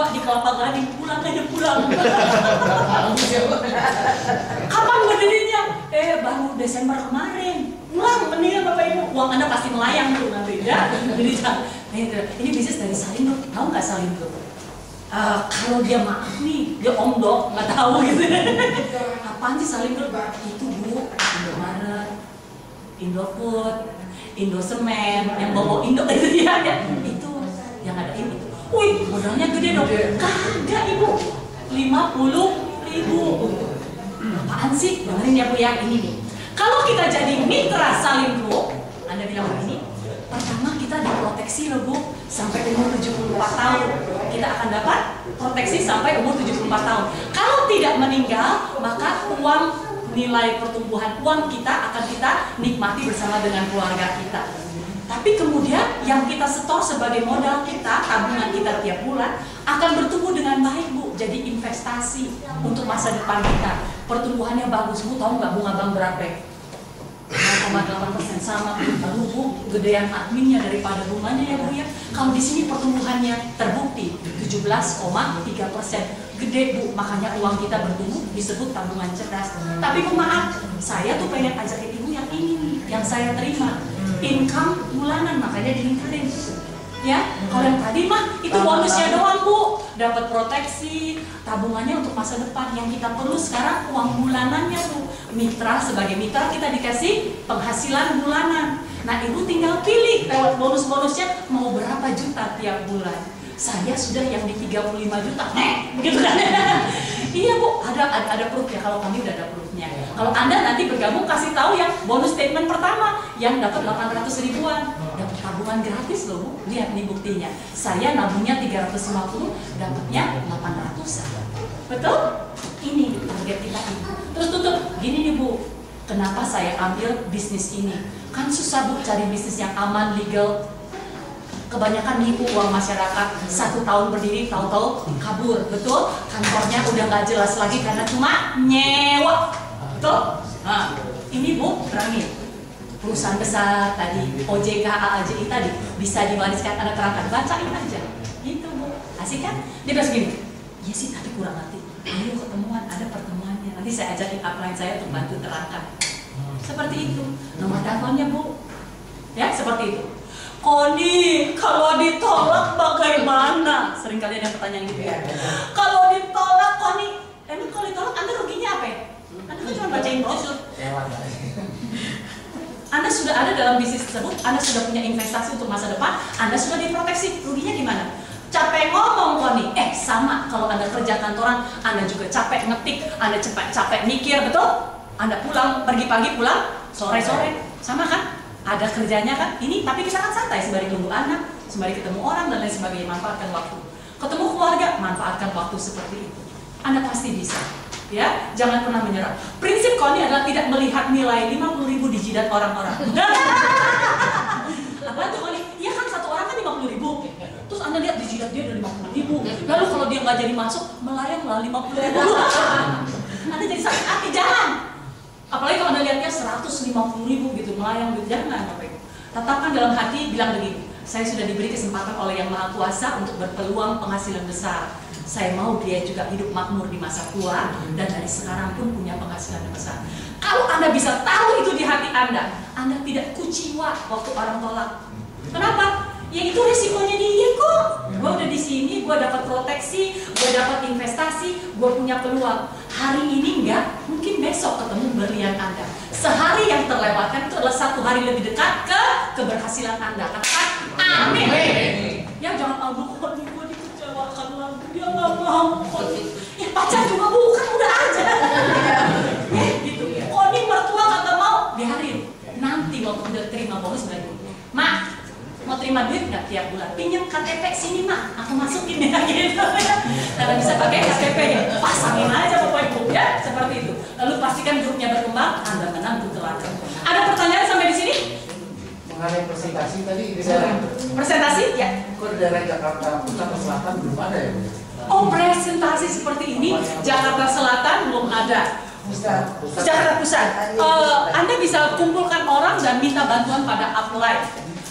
tua di Kelapa Gading, pulang aja pulang. Kapan berdirinya? Baru Desember kemarin. Pulang, mendingan Bapak Ibu, uang Anda pasti melayang tuh nanti ya. Jadi ini bisnis dari Salindo, tahu nggak Salindo? Kalau dia maaf nih, dia omdok, nggak tahu gitu. Apaan sih Salindo? Itu Bu, Indomaret, Indofood, Indosemen, yang bawa Indo itu ya, itu yang ada ini. Wih, modalnya gede dong. Kagak Ibu, 50.000. Apaan sih? Dengerin ya Bu ya, ini nih. Kalau kita jadi mitra Salindo, Anda bilang begini, pertama kita diproteksi loh Bu, sampai umur 74 tahun. Kita akan dapat proteksi sampai umur 74 tahun. Kalau tidak meninggal, maka uang nilai pertumbuhan uang kita akan kita nikmati bersama dengan keluarga kita. Tapi kemudian yang kita setor sebagai modal kita, tabungan kita tiap bulan akan bertumbuh dengan baik Bu, jadi investasi untuk masa depan kita. Pertumbuhannya bagus Bu, tahu nggak bunga bank berapa? 0,8% sama Bu. Lalu Bu, gedean adminnya daripada bunganya ya Bu ya. Kalau di sini pertumbuhannya terbukti 17,3%. Gede Bu, makanya uang kita bertumbuh disebut tabungan cerdas. Tapi Bu maaf, saya tuh pengen ajakin Ibu yang ini nih, yang saya terima. Income bulanan, makanya dilingkarin ya. Kalau yang tadi mah itu bonusnya doang Bu, dapat proteksi, tabungannya untuk masa depan. Yang kita perlu sekarang uang bulanannya Bu. Mitra, sebagai mitra kita dikasih penghasilan bulanan. Nah Ibu tinggal pilih lewat bonus-bonusnya mau berapa juta tiap bulan. Saya sudah yang di 35 juta, begitu kan? Iya Bu, ada proofnya. Kalau kami udah ada proofnya. Kalau Anda nanti bergabung kasih tahu yang bonus statement pertama yang dapat 800 ribuan, dapat tabungan gratis loh Bu. Lihat nih buktinya. Saya nabungnya 350, dapatnya 800. Betul? Ini target kita ini. Terus tutup. Gini nih Bu, kenapa saya ambil bisnis ini? Kan susah Bu cari bisnis yang aman, legal. Kebanyakan nipu uang masyarakat. 1 tahun berdiri, tahu-tahu kabur. Betul? Kantornya udah nggak jelas lagi karena cuma nyewa. Betul? Nah, ini Bu, terangin. Perusahaan besar tadi, OJK, AAJI tadi bisa diwariskan, Anda terangkan. Bacain aja. Gitu Bu. Asik kan? Dia bilang segini. Iya sih, tapi kurang hati. Ayo ketemuan, ada pertemuannya. Nanti saya ajakin upline saya untuk bantu terangkan. Seperti itu. Nomor teleponnya Bu. Ya, seperti itu. Koni, kalau ditolak bagaimana? Sering kali ada pertanyaan gitu ya. Kalau ditolak, Koni, emang kalau ditolak Anda ruginya apa ya? Anda kan cuma bacain brosur. Anda sudah ada dalam bisnis tersebut, Anda sudah punya investasi untuk masa depan, Anda sudah diproteksi. Ruginya gimana? Capek ngomong Koni, sama kalau Anda kerja kantoran, Anda juga capek ngetik, Anda capek mikir, betul? Anda pulang, pergi pagi, pulang sore-sore, sama kan? Ada kerjanya kan, ini tapi kita kan santai sembari tunggu anak, sembari ketemu orang dan lain sebagainya, manfaatkan waktu. Ketemu keluarga, manfaatkan waktu seperti itu. Anda pasti bisa, ya. Jangan pernah menyerah. Prinsip Koni adalah tidak melihat nilai 50.000 di jidat orang-orang. Apa tuh Koni? Iya kan satu orang kan 50.000. Terus Anda lihat di jidat dia ada 50.000. Lalu kalau dia nggak jadi masuk, melayang lah 50.000. Anda jadi sakit hati, jangan. Apalagi kalau Anda lihatnya 150.000 gitu, melayang gitu, jangan Bapak Ibu. Tetapkan dalam hati, bilang begini, saya sudah diberi kesempatan oleh Yang Maha Kuasa untuk berpeluang penghasilan besar. Saya mau dia juga hidup makmur di masa tua, dan dari sekarang pun punya penghasilan yang besar. Kalau Anda bisa tahu itu di hati Anda tidak kuciwa waktu orang tolak. Kenapa? Ya itu resikonya dia kok. Gue udah di sini, gue dapat proteksi, gue dapat investasi, gue punya peluang. Hari ini enggak, mungkin besok ketemu berlian Anda. Sehari yang terlewatkan itu adalah 1 hari lebih dekat ke keberhasilan Anda. Katakan amin. Ya jangan aduh kok gue dikecewakan lagi, dia nggak mau. Ya pacar juga bukan, udah aja. Gitu. Koni mertua kagak mau, biarin. Nanti waktu udah terima bonus lagi. Mak, mau terima duit nggak tiap bulan? Pinjam KTP sini Mak, aku masukin ya gitu. Karena bisa pakai KTP ya, pasangin aja Bapak Ibu ya, seperti itu. Lalu pastikan grupnya berkembang, Anda menang betul. Ada pertanyaan sampai di sini? Mengenai presentasi tadi bisa. Presentasi ya? Kok di daerah Jakarta Pusat atau Selatan belum ada ya? Oh, presentasi seperti ini Jakarta Selatan belum ada. Jakarta Pusat. Anda bisa kumpulkan orang dan minta bantuan pada upline.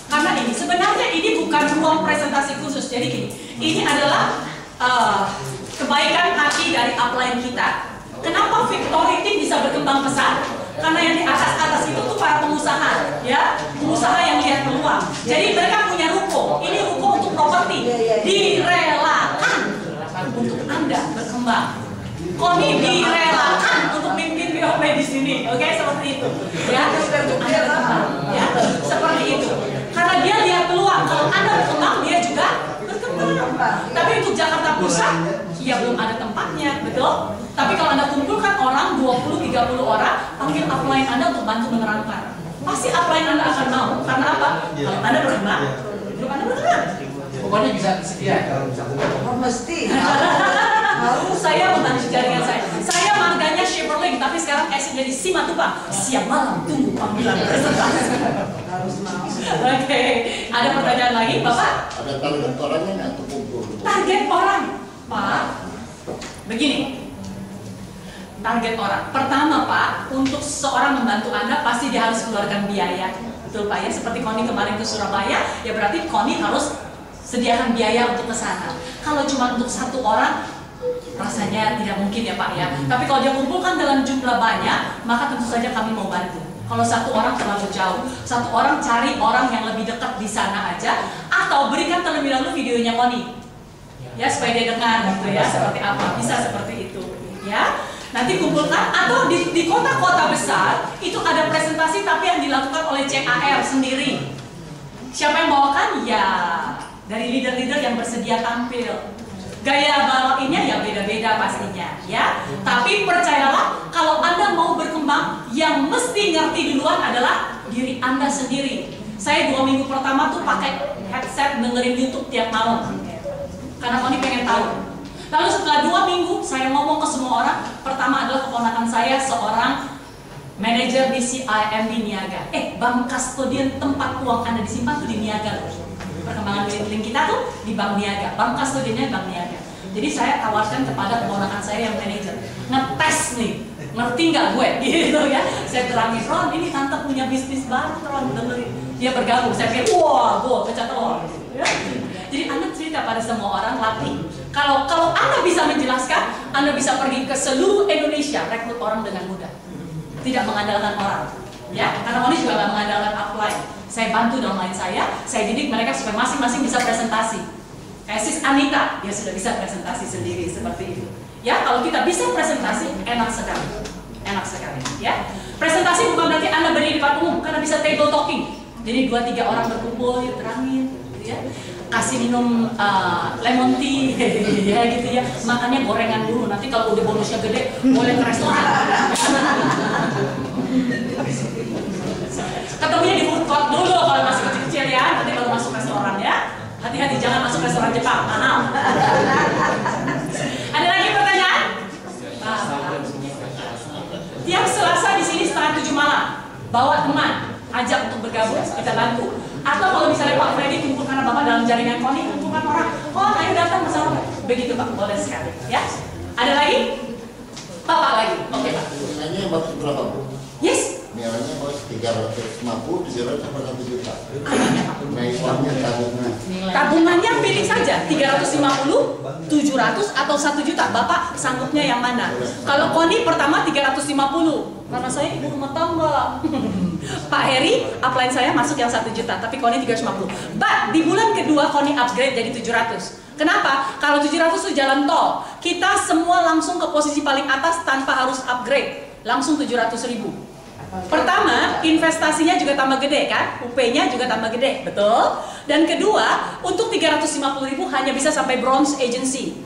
Karena ini sebenarnya ini bukan ruang presentasi khusus. Jadi gini, ini adalah dari upline kita. Kenapa Victory Team bisa berkembang pesat? Karena yang di atas itu tuh para pengusaha, ya, pengusaha yang lihat peluang. Jadi mereka punya ruko. Ini ruko untuk properti, direlakan untuk Anda berkembang. Koni direlakan untuk mimpin BOP di sini, oke, seperti itu. Ya, untuk Anda berkembang, ya, seperti itu. Karena dia lihat peluang. Kalau Anda berkembang, dia juga berkembang. Tapi untuk Jakarta Pusat, ya belum ada tempatnya, betul? Tapi kalau Anda kumpulkan orang, 20-30 orang, panggil upline Anda untuk bantu menerangkan. Pasti upline Anda akan mau. Karena apa? Kalau Anda berkembang, belum Anda berkembang. Pokoknya bisa sedia kalau misalnya. Oh, mesti. Harus saya membantu jaringan saya. Saya marganya Chevrolet, tapi sekarang exit jadi Simatupang. Siang malam tunggu panggilan presentasi. Harus mau. Oke, ada pertanyaan lagi, Bapak? Ada target orangnya nggak tuh kumpul? Target orang, Pak. Begini. Target orang. Pertama, Pak, untuk seorang membantu Anda pasti dia harus keluarkan biaya. Betul, Pak ya? Seperti Koni kemarin ke Surabaya, ya berarti Koni harus sediakan biaya untuk ke sana. Kalau cuma untuk satu orang, rasanya tidak mungkin ya Pak ya. Tapi kalau dia kumpulkan dalam jumlah banyak, maka tentu saja kami mau bantu. Kalau satu orang terlalu jauh, satu orang cari orang yang lebih dekat di sana aja, atau berikan terlebih dahulu videonya Koni, ya supaya dia dengar gitu ya, seperti apa, bisa seperti itu, ya. Nanti kumpulkan, atau di kota-kota besar itu ada presentasi tapi yang dilakukan oleh CAR sendiri. Siapa yang bawakan? Ya dari leader-leader yang bersedia tampil. Gaya bawainnya ya beda-beda pastinya, ya. Tapi percayalah, kalau Anda mau berkembang, yang mesti ngerti duluan adalah diri Anda sendiri. Saya 2 minggu pertama tuh pakai headset dengerin YouTube tiap malam, karena Koni pengen tahu. Lalu setelah 2 minggu, saya ngomong ke semua orang. Pertama adalah keponakan saya, seorang manajer di CIMB Niaga. Bank Custodian, tempat uang Anda disimpan tuh di Niaga loh. Perkembangan link kita tuh di Bank Niaga, Bank Custodiannya Bank Niaga. Jadi saya tawarkan kepada keponakan saya yang manajer, ngetes nih, ngerti nggak gue, gitu ya. Saya terangin, Ron, ini tante punya bisnis baru, Ron, dengerin. Dia bergabung, saya pikir, wah, gue pecah telur. Ya. Jadi Anda cerita pada semua orang, latih. Kalau Anda bisa menjelaskan, Anda bisa pergi ke seluruh Indonesia, rekrut orang dengan mudah. Tidak mengandalkan orang. Ya, karena Koni juga nggak mengandalkan upline. Saya bantu downline saya didik mereka supaya masing-masing bisa presentasi. Kayak Sis Anita, dia sudah bisa presentasi sendiri seperti itu. Ya, kalau kita bisa presentasi, enak sekali, ya. Presentasi bukan berarti Anda berdiri di depan umum, karena bisa table talking. Jadi 2-3 orang berkumpul, ya terangin, gitu ya. Kasih minum lemon tea, ya gitu ya. Makannya gorengan dulu, nanti kalau udah bonusnya gede, boleh ke restoran. Ketemunya di food court dulu kalau masih kecil-kecil ya, nanti baru masuk restoran ya. Hati-hati jangan masuk restoran Jepang, mahal. Ada lagi pertanyaan? Tiap Selasa di sini setengah 7 malam, bawa teman, ajak untuk bergabung, kita bantu. Atau kalau misalnya Pak Freddy kumpul karena Bapak dalam jaringan Koni, kumpulkan orang, ayo datang bersama. Begitu Pak, boleh sekali. Ya. Ada lagi? Bapak lagi, oke Pak. Nilainya bagus berapa Bu? Yes. Nilainya bagus 350, 300 sampai 1 juta. Nah, uangnya tabungan. Tabungannya pilih saja 350, 700 atau 1 juta. Bapak sanggupnya yang mana? Kalau Koni pertama 350, karena saya ibu rumah tangga. Pak Heri, upline saya masuk yang 1 juta, tapi Koni 350. But di bulan kedua Koni upgrade jadi 700. Kenapa? Kalau 700 itu jalan tol, kita semua langsung ke posisi paling atas tanpa harus upgrade, langsung 700.000. Pertama, investasinya juga tambah gede kan, UP-nya juga tambah gede, betul? Dan kedua, untuk 350.000 hanya bisa sampai bronze agency.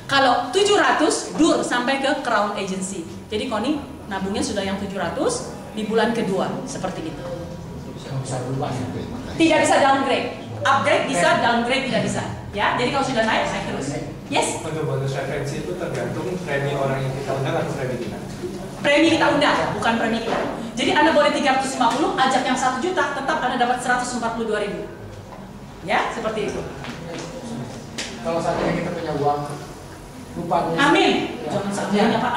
Kalau 700, dur sampai ke crown agency. Jadi Koni nabungnya sudah yang 700 di bulan kedua, seperti itu. Bisa berubah ya. Tidak bisa downgrade, upgrade bisa, downgrade tidak bisa. Ya, jadi kalau sudah naik terus. Yes. Untuk bonus referensi itu tergantung premi orang yang kita undang atau premi kita. Premi kita undang, bukan premi kita. Jadi Anda boleh 350, ajak yang 1 juta, tetap Anda dapat 142.000. Ya, seperti itu. Kalau saatnya kita punya uang, lupa. Amin. Jangan sampai Pak.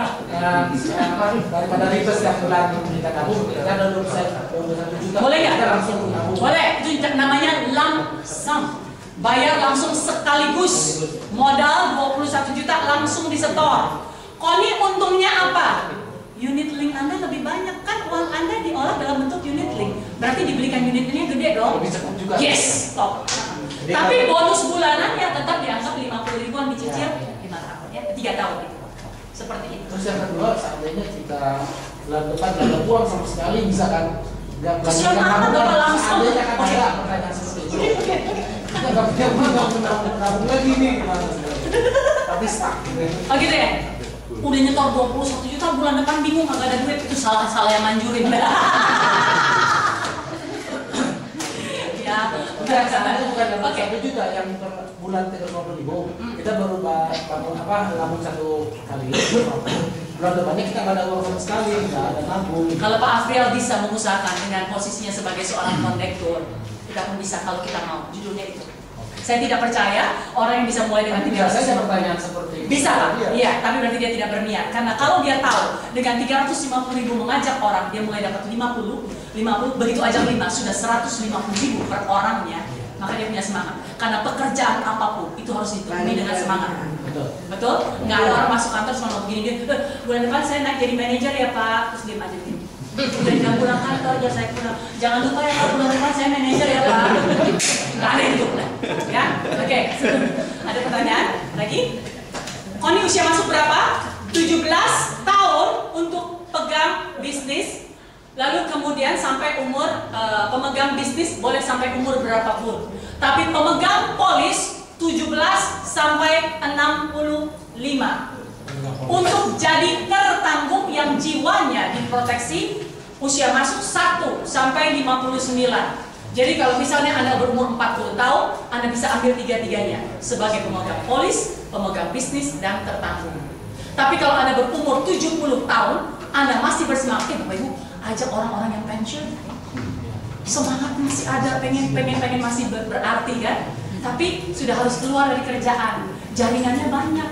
Daripada ribet setiap bulan kita nabung, kita ada 21 juta. Boleh nggak? Kita langsung nabung. Boleh. Itu namanya lump sum. Bayar langsung sekaligus. Modal 21 juta langsung disetor. Koni untungnya apa? Unit link Anda lebih banyak, kan uang Anda diolah dalam bentuk unit link. Berarti dibelikan unit linknya gede dong. Lebih cepat juga. Yes, top. Tapi bonus bulanannya tetap dianggap 50 ribuan dicicil 5 tahun ya, 3 tahun gitu. Seperti itu. Terus yang kedua, seandainya kita bulan depan nggak ada uang sama sekali, bisa kan? Nggak Kesian banget Bapak langsung. Seandainya kan ada pertanyaan seperti itu. Kita nggak punya uang, nggak punya nabung lagi nih, gimana? Tapi stuck gitu. Oh gitu ya? Udah nyetor 21 juta, bulan depan bingung nggak ada duit, itu salah yang manjurin. Ya, bukan 1 juta yang per bulan 350 ribu. Kita baru bangun nabung 1 kali. Bulan depannya kita nggak ada uang sama sekali, nggak ada nabung. Kalau Pak Afrial bisa mengusahakan dengan posisinya sebagai seorang kondektur, kita pun bisa kalau kita mau. Judulnya itu. Saya tidak percaya orang yang bisa mulai dengan 300. Pertanyaan seperti ini. Bisa Pak, iya, tapi berarti dia tidak berniat. Karena kalau dia tahu dengan 350 ribu mengajak orang, dia mulai dapat 50, begitu ajak 5 sudah 150 ribu per orangnya, maka dia punya semangat. Karena pekerjaan apapun itu harus ditemui dengan semangat. Betul? Nggak ada orang masuk kantor cuma begini dia, bulan depan saya naik jadi manajer ya Pak, terus dia aja gini. Udah jangan pulang kantor, ya saya pulang. Jangan lupa ya Pak, bulan depan saya manajer ya Pak. Nggak ada itu, ya? Oke. Ada pertanyaan lagi? Koni usia masuk berapa? 17 tahun untuk pegang bisnis. Lalu kemudian sampai umur pemegang bisnis boleh sampai umur berapapun. Tapi pemegang polis 17 sampai 65. Untuk jadi tertanggung yang jiwanya diproteksi, usia masuk 1 sampai 59. Jadi kalau misalnya Anda berumur 40 tahun, Anda bisa ambil tiga-tiganya sebagai pemegang polis, pemegang bisnis, dan tertanggung. Tapi kalau Anda berumur 70 tahun, Anda masih bersemangat, Bapak Ibu, ajak orang-orang yang pensiun. Semangat masih ada, pengen masih berarti kan? Tapi sudah harus keluar dari kerjaan, jaringannya banyak,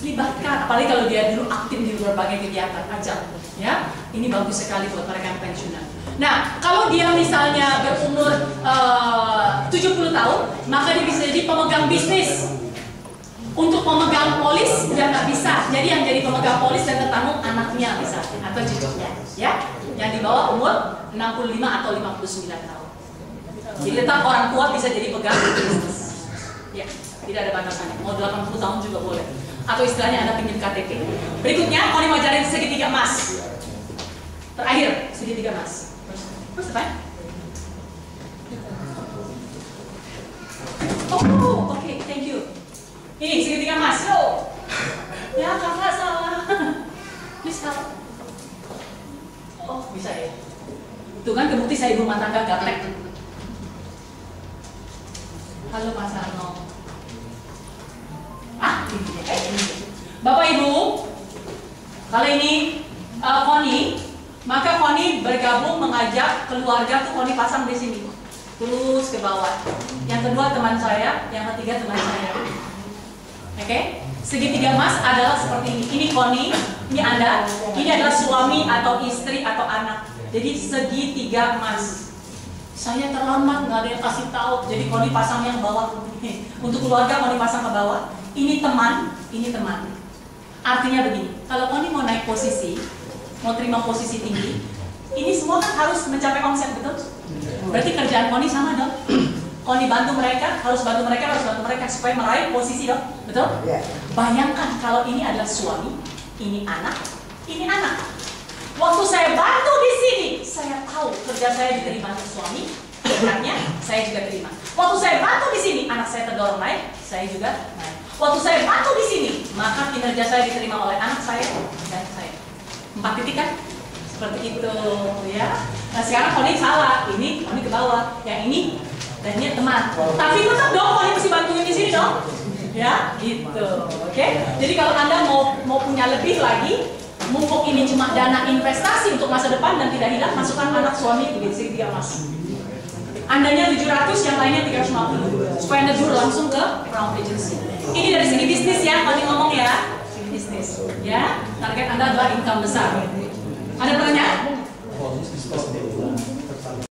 libatkan. Apalagi kalau dia dulu aktif di berbagai kegiatan, ajak. Ya, ini bagus sekali buat mereka yang pensiunan. Nah, kalau dia misalnya berumur 70 tahun, maka dia bisa jadi pemegang bisnis. Untuk pemegang polis udah nggak bisa. Jadi yang jadi pemegang polis dan tertanggung anaknya bisa atau cucunya, ya, yang di bawah umur 65 atau 59 tahun. Jadi tetap orang tua bisa jadi pegang bisnis. Ya, tidak ada batasannya. Mau 80 tahun juga boleh. Atau istilahnya Anda pinjam KTP. Berikutnya, kalau mau ajarin segitiga emas. Terakhir, segitiga emas. Terus apa? Oh, oke, thank you. Ini segitiga emas, yo. Ya, kakak salah. Please help. Oh, bisa ya. Itu kan kebukti saya ibu rumah tangga gaplek. Halo Pak Sarno. Ini. Bapak Ibu, kali ini Koni, maka Koni bergabung mengajak keluarga tuh Koni pasang di sini, terus ke bawah. Yang kedua teman saya, yang ketiga teman saya. Oke, segitiga emas adalah seperti ini. Ini Koni, ini Anda, ini adalah suami atau istri atau anak. Jadi segitiga emas. Saya terlambat, nggak ada yang kasih tahu. Jadi Koni pasang yang bawah. Untuk keluarga Koni pasang ke bawah. Ini teman, ini teman. Artinya begini, kalau Koni mau naik posisi, mau terima posisi tinggi, ini semua kan harus mencapai omset, betul? Berarti kerjaan Koni sama dong. Koni bantu mereka, harus bantu mereka supaya meraih posisi dong, betul? Bayangkan kalau ini adalah suami, ini anak, ini anak. Waktu saya bantu di sini, saya tahu kerja saya diterima suami, berkatnya saya juga terima. Waktu saya bantu di sini, anak saya terdorong naik, saya juga naik. Waktu saya bantu di sini, maka kinerja saya diterima oleh anak saya dan saya. 4 titik kan? Seperti itu, ya. Nah sekarang Koni salah, ini Koni ke bawah, yang ini dan ini teman. Tapi tetap dong Koni mesti bantuin di sini dong, ya, gitu. Oke? Jadi kalau Anda mau punya lebih lagi, mumpung ini cuma dana investasi untuk masa depan dan tidak hilang, masukkan anak suami di segitiga emas. Andanya 700, yang lainnya 350, supaya Anda jujur langsung ke Crown Agency. Ini dari segi bisnis ya, Koni ngomong ya, bisnis. Ya, target Anda adalah income besar. Ada pertanyaan?